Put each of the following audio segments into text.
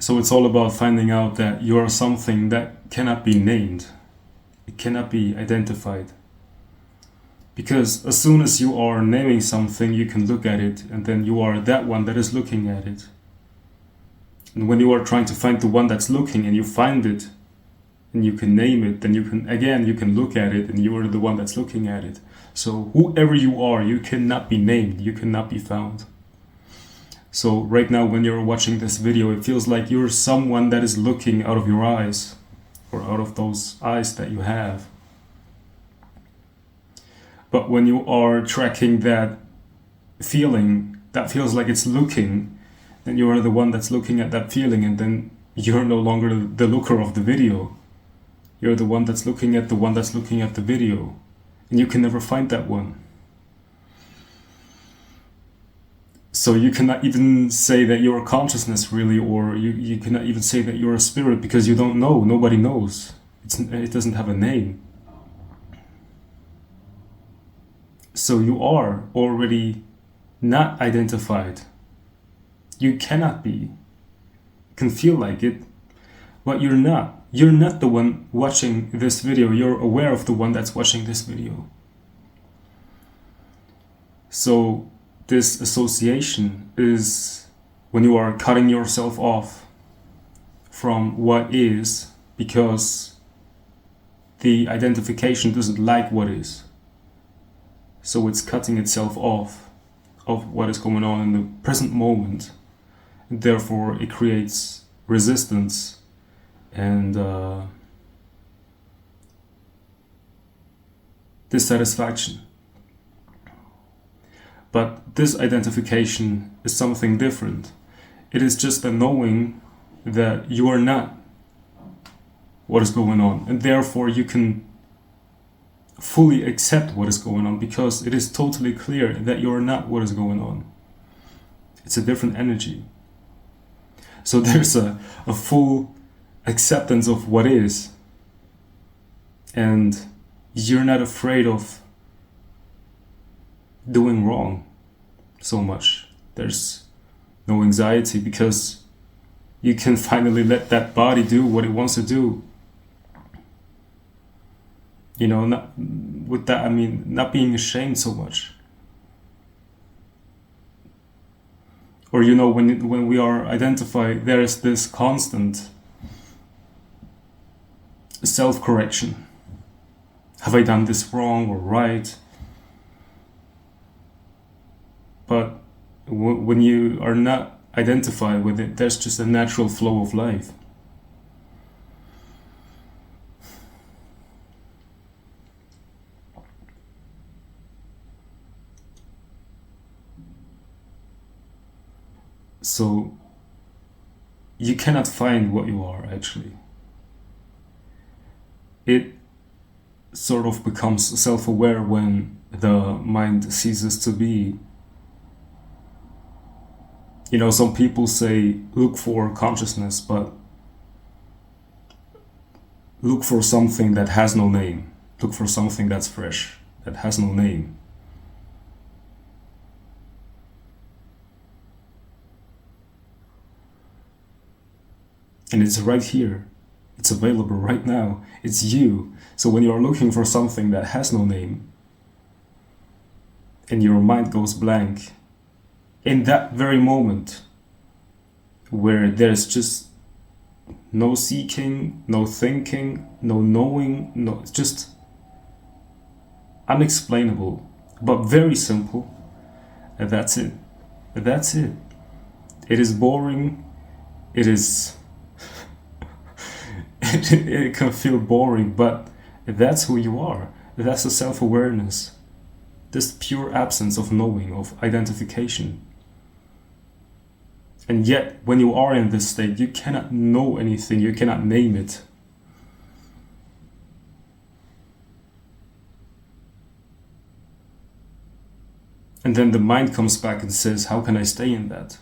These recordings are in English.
So it's all about finding out that you are something that cannot be named. It cannot be identified. Because as soon as you are naming something, you can look at it, and then you are that one that is looking at it. And when you are trying to find the one that's looking and you find it, and you can name it, then you can look at it, and you are the one that's looking at it. So whoever you are, you cannot be named, you cannot be found. So right now when you're watching this video, it feels like you're someone that is looking out of your eyes, or out of those eyes that you have. But when you are tracking that feeling, that feels like it's looking, then you are the one that's looking at that feeling, and then you're no longer the looker of the video. You're the one that's looking at the one that's looking at the video, and you can never find that one. So you cannot even say that you're a consciousness really, or you cannot even say that you're a spirit, because you don't know. Nobody knows. It doesn't have a name. So you are already not identified. You cannot be. You can feel like it, but you're not. You're not the one watching this video. You're aware of the one that's watching this video. So this association is when you are cutting yourself off from what is, because the identification doesn't like what is. So it's cutting itself off of what is going on in the present moment. And therefore it creates resistance and dissatisfaction. But this identification is something different. It is just a knowing that you are not what is going on, and therefore you can fully accept what is going on, because it is totally clear that you are not what is going on. It's a different energy. So there's a full acceptance of what is, and you're not afraid of doing wrong so much. There's no anxiety, because you can finally let that body do what it wants to do. You know, not, with that I mean not being ashamed so much. Or you know, when we are identified, there is this constant self-correction. Have I done this wrong or right? But when you are not identified with it, there's just a natural flow of life. So you cannot find what you are actually. It sort of becomes self-aware when the mind ceases to be. You know, some people say look for consciousness, but look for something that has no name. Look for something that's fresh, that has no name. And it's right here. It's available right now. It's you. So when you're looking for something that has no name, and your mind goes blank, in that very moment where there's just no seeking, no thinking, no knowing, no, it's just unexplainable, but very simple, and that's it. That's it. It is boring. It is it can feel boring, but that's who you are. That's the self-awareness. This pure absence of knowing, of identification. And yet, when you are in this state, you cannot know anything, you cannot name it. And then the mind comes back and says, how can I stay in that?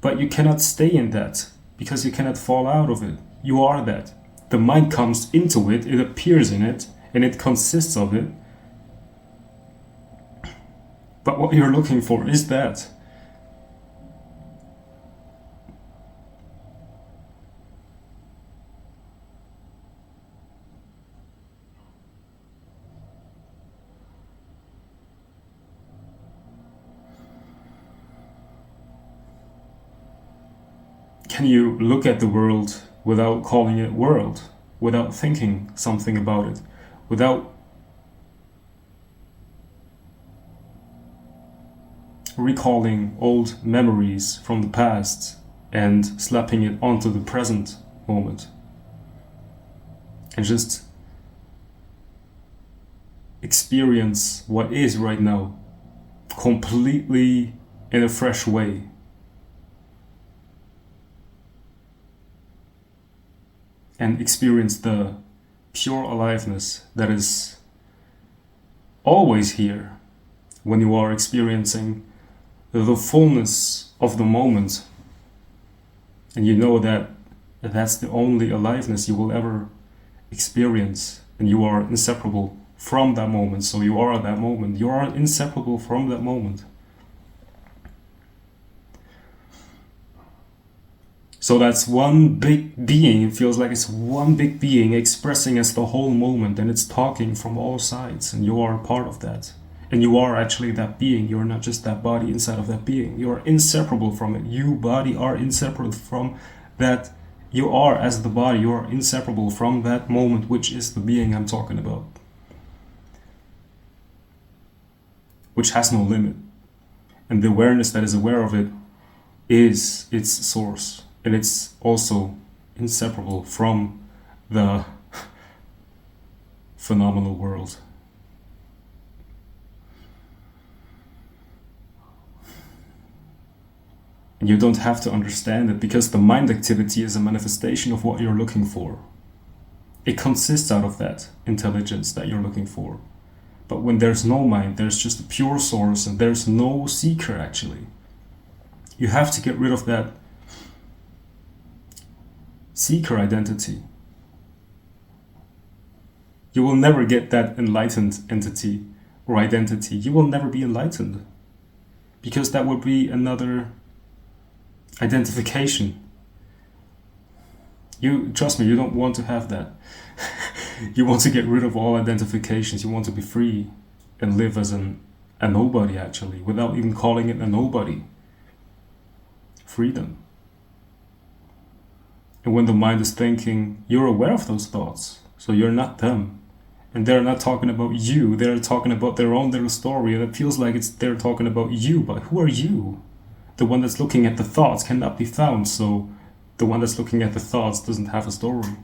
But you cannot stay in that, because you cannot fall out of it. You are that. The mind comes into it, it appears in it, and it consists of it. But what you're looking for is that. can you look at the world without calling it world, without thinking something about it, without recalling old memories from the past and slapping it onto the present moment, and just experience what is right now completely in a fresh way? And experience the pure aliveness that is always here when you are experiencing the fullness of the moment, and you know that that's the only aliveness you will ever experience, and you are inseparable from that moment. So you are that moment, you are inseparable from that moment. So that's one big being. It feels like it's one big being expressing as the whole moment, and it's talking from all sides, and you are a part of that. And you are actually that being. You're not just that body inside of that being. You are inseparable from it. You, body, are inseparable from that. You are as the body. You are inseparable from that moment, which is the being I'm talking about. Which has no limit. And the awareness that is aware of it is its source. And it's also inseparable from the phenomenal world. And you don't have to understand it, because the mind activity is a manifestation of what you're looking for. It consists out of that intelligence that you're looking for. But when there's no mind, there's just a pure source, and there's no seeker actually. You have to get rid of that seeker identity. You will never get that enlightened entity or identity. You will never be enlightened, because that would be another identification. You trust me, you don't want to have that. You want to get rid of all identifications. You want to be free and live as a nobody, actually, without even calling it a nobody. Freedom. And when the mind is thinking, you're aware of those thoughts, so you're not them. And they're not talking about you, they're talking about their own little story, and it feels like they're talking about you, but who are you? The one that's looking at the thoughts cannot be found, so the one that's looking at the thoughts doesn't have a story.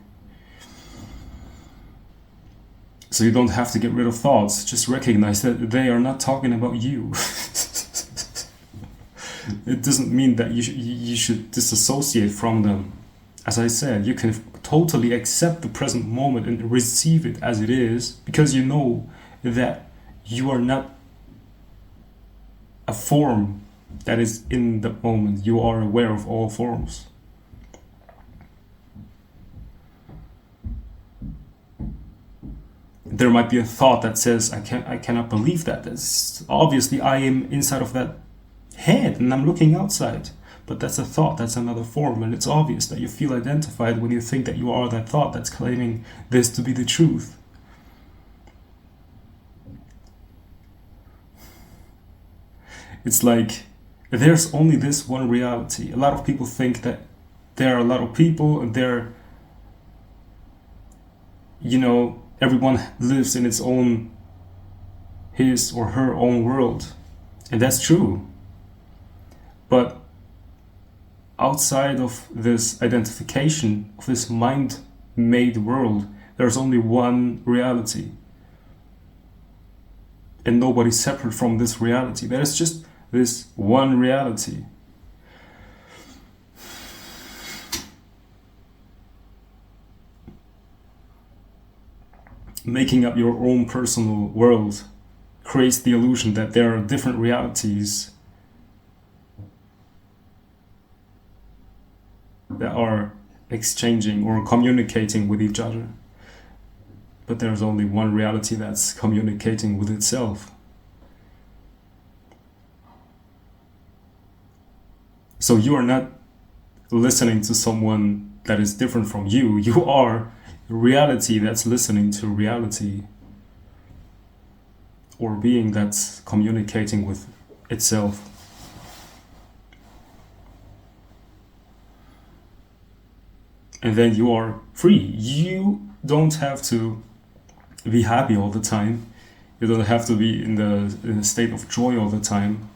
So you don't have to get rid of thoughts, just recognize that they are not talking about you. It doesn't mean that you should disassociate from them. As I said, you can totally accept the present moment and receive it as it is, because you know that you are not a form that is in the moment. You are aware of all forms. There might be a thought that says, I cannot believe that. That's obviously I am inside of that head and I'm looking outside. But that's a thought, that's another form, and it's obvious that you feel identified when you think that you are that thought that's claiming this to be the truth. It's like, there's only this one reality. A lot of people think that there are a lot of people and everyone lives in its own, his or her own world. And that's true. But outside of this identification, of this mind-made world, there's only one reality. And nobody's separate from this reality. There is just this one reality. Making up your own personal world creates the illusion that there are different realities that are exchanging or communicating with each other. But there's only one reality that's communicating with itself. So you are not listening to someone that is different from you. You are reality that's listening to reality, or being that's communicating with itself. and then you are free. You don't have to be happy all the time. You don't have to be in a state of joy all the time.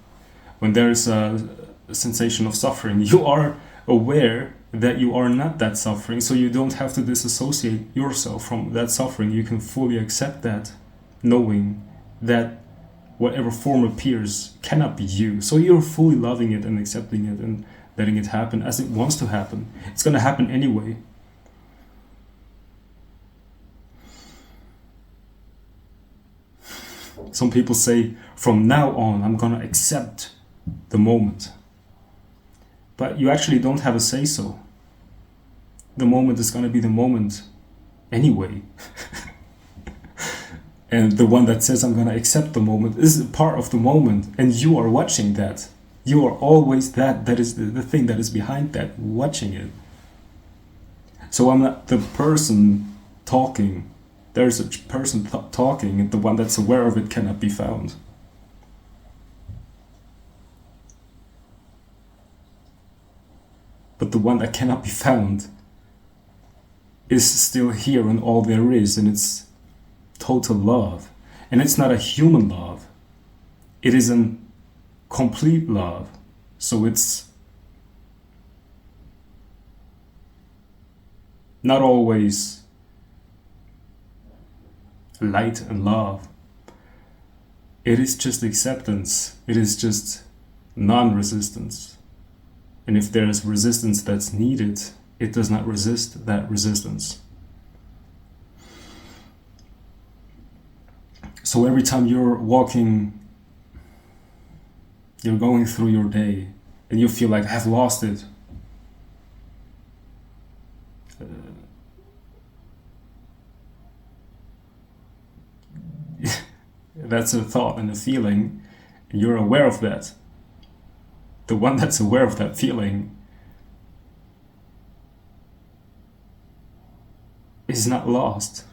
When there is a sensation of suffering, you are aware that you are not that suffering, so you don't have to disassociate yourself from that suffering. You can fully accept that, knowing that whatever form appears cannot be you. So you're fully loving it and accepting it and letting it happen as it wants to happen. It's going to happen anyway. Some people say, from now on, I'm going to accept the moment. But you actually don't have a say-so. The moment is going to be the moment anyway. And the one that says I'm going to accept the moment is a part of the moment, and you are watching that. You are always that. That is the thing that is behind that, watching it. So I'm not the person talking. There's a person talking, and the one that's aware of it cannot be found. But the one that cannot be found is still here, and all there is, and it's total love. And it's not a human love. It is a complete love. So it's not always light and love. It is just acceptance. It is just non-resistance. And if there is resistance that's needed, it does not resist that resistance. So every time you're walking, you're going through your day, and you feel like, I've lost it. That's a thought and a feeling, and you're aware of that. The one that's aware of that feeling is not lost.